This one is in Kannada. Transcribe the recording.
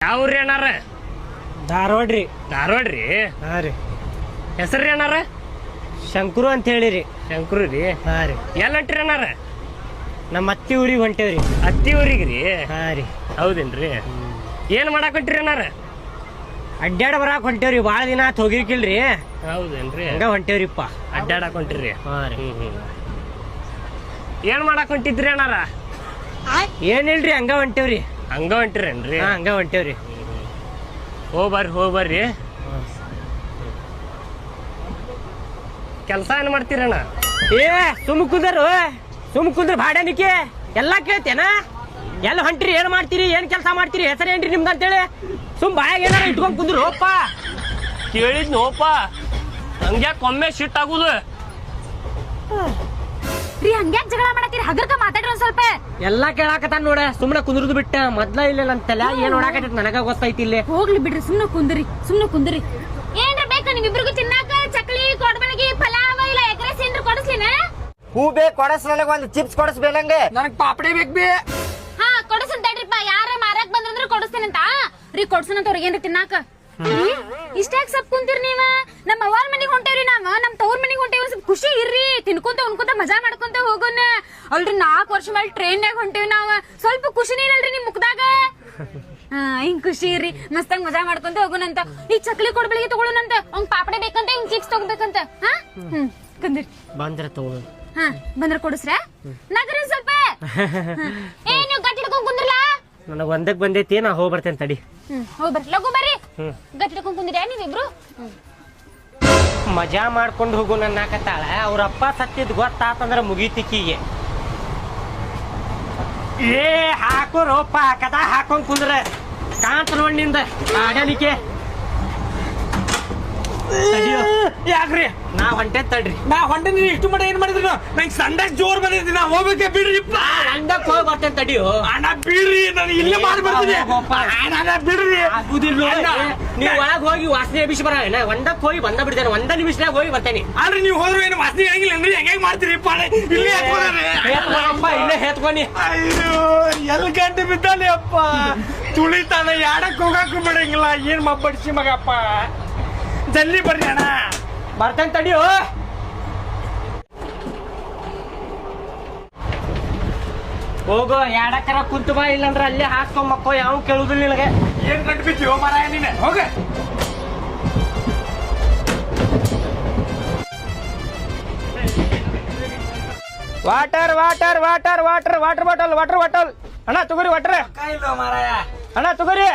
ಯಾವ್ರಿ ಅಣ್ಣಾರ? ಧಾರವಾಡ್ರಿ. ಧಾರವಾಡ್ರಿ? ಹಾ ರೀ. ಹೆಸರ್ರಿ ಅಣ್ಣಾರ? ಶಂಕರು ಅಂತ ಹೇಳಿರಿ. ಶಂಕರು ರೀ? ಹಾ ರೀ. ಎಲ್ಲ ಹೊಂಟ್ರಿ ಅಣ್ಣಾರ? ನಮ್ಮ ಅತ್ತಿ ಊರಿಗೆ ಹೊಂಟೇವ್ರಿ. ಅತ್ತಿ ಊರಿಗ್ರಿ? ಹಾ ರೀ. ಹೌದೇನ್ರಿ? ಏನ್ ಮಾಡಾಕ್ ಹೊಂಟ್ರಿ ಅಣ್ಣಾರ? ಅಡ್ಡಾಡ ಬರಾಕ್ ಹೊಂಟೇವ್ರಿ. ಬಾಳ ದಿನ ಆತ್ ಹೋಗಿರ್ಕಿಲ್ರಿ. ಹೌದೇನ್ರಿ? ಹಂಗ ಹೊಂಟೇವ್ರಿಪ್ಪ. ಅಡ್ಡಾಡಕ್ ಹೊಂಟ್ರಿ? ಹಾ ರೀ. ಏನ್ ಮಾಡಾಕ್ ಹೊಂಟಿದ್ರಿ ಅಣ್ಣಾರ? ಏನಿಲ್ರಿ, ಹಂಗ ಹೊಂಟೇವ್ರಿ. ಹಂಗ ಹೊಂಟಿರೇನ್ರಿ? ಹಾ, ಹಂಗ ಹೊಂಟೇವ್ರಿ. ಹೋಗ್ಬರ್ರಿ. ಕೆಲ್ಸ ಏನ್ ಮಾಡ್ತೀರಣ್ಣ? ಏ ಸುಮ್ ಕುಂದ್ರ ಭಾಡ್ಯಾನಿಕೆ ಎಲ್ಲಾ ಕೇಳ್ತೇನ. ಎಲ್ಲ ಹೊಂಟ್ರಿ, ಏನ್ ಮಾಡ್ತೀರಿ, ಏನ್ ಕೆಲಸ ಮಾಡ್ತೀರಿ, ಹೆಸರೇನ್ರಿ ನಿಮ್ದು ಅಂತೇಳಿ ಸುಮ್ ಬಾಯಾಗ ಏನಾರ ಇಟ್ಕೊಂಡ್ ಕುಂದ್ರು ಹೋಪ್ಪ. ಕೇಳಿದ್ ನೋಪ, ಹಂಗ್ಯಾಕ ಒಮ್ಮೆ ಶಿಟ್ ಆಗುದು? ರೀ ಹಂಗ್ಯಾಕ್ ಜಗಳ ಮಾಡತ್ತೀರಿ? ಹಗರ್ಕ ಮಾತಾಡ್ರಿ ಒಂದ್ ಸ್ವಲ್ಪ. ಎಲ್ಲಾ ಕೇಳಾಕತ್ತಾನ ನೋಡ. ಸುಮ್ನೆ ಕುಂದ್ರದು ಬಿಟ್ಟ ಮೊದ್ಲ ಇಲ್ಲ ಅಂತಲ್ಲ. ಏನ್ ನೋಡಾಕತ್ತೈತಿ ನನಗ ಗೊತ್ತೈತಿ. ಇಲ್ಲಿ ಹೋಗ್ಲಿ ಬಿಡ್ರಿ, ಸುಮ್ನೆ ಕುಂದ್ರಿ. ಏನ್ರ ಬೇಕಾ ನಿಮ್ಮಿಬ್ರಿಗೂ ತಿನ್ನಾಕ? ಚಕ್ಲಿ, ಕೊಡಬಳಗಿ, ಪಲಾವ್ ಇಲ್ಲ ಎಗ್ರೆಸ್ ಏನ್ರ ಕೊಡಿಸ್ಲಿನ? ಹೂ ಬೇಕು ಕೊಡಸ್, ನನಗ ಒಂದ್ ಚಿಪ್ಸ್ ಕೊಡಸ್ಬೇಕಂಗೆ. ನನಗ್ ಪಾಪಡಿ ಬೇಕು ಬಿ. ಹಾ ಕೊಡಿಸಂತೇಳ್ರಿಪ್ಪ. ಯಾರ ಮಾರಕ್ ಬಂದ್ರಂದ್ರ ಕೊಡಿಸ್ತೇನಂತ. ರೀ ಕೊಡ್ಸನಂತ ಅವ್ರಿಗೆ ಏನ್ರ ತಿನ್ನಾಕ. ಇಷ್ಟಾಕ್ ಸಪ್ ಕುಂತೀರಿ ನೀವ? ನಮ್ಮ ಅವ್ವಾರ ಮನಿಗ್ ಹೊಂಟೇವ್ರಿ. ನಾವ ನಮ್ ತವ್ರ ಮನಿಗ್ ಹೊಂಟೇವಿ. ಸ್ವಲ್ಪ ಖುಷಿ ಇರ್ರಿ, ತಿನ್ಕೊಂತ ಉಣ್ಕೊಂತ ಮಜಾ ಮಾಡ್ಕೊಂತ ಹೋಗೋಣ. ಅಲ್ರಿ 4 ವರ್ಷ ಮೇಲೆ ಟ್ರೈನ್ಯಾಗ ಹೊಂಟೇವಿ ನಾವ್. ಸ್ವಲ್ಪ ಖುಷಿನೇ ಇರಲ್ರಿ ನಿಮ್ ಮುಖದಾಗ? ಹಾ, ಹಿಂಗ್ ಖುಷಿ ಇರ್ರಿ, ಮಸ್ತಾಗ ಮಜಾ ಮಾಡ್ಕೊಂತ ಹೋಗೋಣಂತ. ಈ ಚಕ್ಲಿ ಕೊಡ್ಬಳಿಗೆ ತಗೊಳ್ಳೋಣಂತ. ಅವ್ನ್ ಪಾಪಡೆ ಬೇಕಂತ, ಹಿಂಗ್ ಚಿಪ್ಸ್ ತಗೋಬೇಕಂತ. ಹಾ ಕಂದಿರಿ ಬಂದ್ರ ತಗೋ. ಹಾ ಬಂದ್ರ ಕೊಡಿಸ್ರ ನಗರಿ ಸ್ವಲ್ಪ. ಏ ನೀವು ಗಟ್ಟಿ ಹಿಡ್ಕೊಂಡ್ ಕುಂದ್ರಲ್ಲ. ನನಗ್ ಒಂದಕ್ ಬಂದೈತಿ, ನಾ ಹೋಗ್ ಬರ್ತೇನೆ ತಡಿ. ಹೋಗ್ ಬರ್ರಿ, ಲಘು ಬರ್ರಿ. ಗಟ್ಟಿ ಹಿಡ್ಕೊಂಡ್ ಕುಂದಿರ ನೀವಿಬ್ರು? ಮಜಾ ಮಾಡ್ಕೊಂಡು ಹೋಗು ನನ್ನಾಕತ್ತಾಳ. ಅವ್ರಪ್ಪ ಸತ್ತಿದ್ ಗೊತ್ತಾತಂದ್ರ ಮುಗೀತಿಕ್ಕಿಗೆ. ಏ ಹಾಕೋರಪ್ಪ, ಕದಾ ಹಾಕೊಂಡ್ ಕುಂದ್ರ ಕಾಂತ ನೋಡ್ ನಿಂದ ಆಡಲಿಕ್ಕೆ. ಯಾಕ್ರಿ ನಾ ಹೊಂಟೆ ತಡ್ರಿ. ನಾ ಹೊಂಟೆ. ನೀನು ಇಷ್ಟು ಮಟ್ಟ ಏನ್ ಮಾಡಿದ್ರಿ? ನಂಗೆ ಸಂಡಾಸ್ ಜೋರ್ ಬಂದೈತಿ, ನಾ ಹೋಗ್ಬೇಕೆ ಬಿಡ್ರಿಪ್ಪ. ಅಂಡಕ್ ಹೋಗಿ ಬರ್ತೇನೆ ತಡಿಯೋ. ಅಣ್ಣ ಬಿಡ್ರಿ, ನಾನು ಇಲ್ಲೇ ಮಾಡಿ ಬರ್ತೀನಿ. ಅಣ್ಣ ಬಿಡ್ರಿ. ಆಗುದಿಲ್ಲ. ನೀವು ಒಳಗ್ ಹೋಗಿ ವಾಸನೆ ಎಬಿಸಿ ಬರ. ಒಂದಕ್ ಹೋಗಿ ಬಂದ ಬಿಡ್ತೇನೆ. 1 ನಿಮಿಷದಾಗ ಹೋಗಿ ಬರ್ತೇನೆ. ಅಲ್ರಿ ನೀವು ಹೋದ್ರು ಏನು ವಾಸನೆ ಆಗಂಗಿಲ್ಲ ಅಂದ್ರೆ ಹೆಂಗ್ ಮಾಡ್ತೀರಿಪ್ಪ? ಇಲ್ಲೇ ಇಲ್ಲೇ ಹೇತ್ಕೊನಿ. ಅಯ್ಯೋ, ಎಲ್ ಗಂಟೆ ಬಿದ್ದಾನೆ ಅಪ್ಪ. ತುಳಿತಾನ, ಯಾಡಕ್ ಹೋಗಾಕು ಬಿಡಂಗಿಲ್ಲ. ಏನ್ ಮಬ್ಬಡಿಸಿ ಮಗಪ್ಪ. ಜಲ್ದಿ ಬರ್ರಿ ಅಣ್ಣ. ಬರ್ತೇನೆ ತಡಿಯೋ. ಹೋಗೋ, ಯಾಡಕ್ಕರ ಕುಂತು ಬಾ, ಇಲ್ಲಂದ್ರ ಅಲ್ಲೇ ಹಾಕ್ಕೊಂಡ್ ಮಕ್ಕೋ. ಯಾವ ಕೇಳುದಿಲ್ಲ ನಿನಗೆ. ಏನ್ ಗಂಟು ಬಿದ್ದೀವೋ ಮಾರಾಯ ನೀನೆ. ಹೋಗ. Water water water water water bottle water bottle. ಅಣ್ಣ ತಗೋರಿ ವಾಟರ್. ಇಲ್ಲ ಮಾರಾಯ. ಅಣ್ಣ ತಗೋರಿ.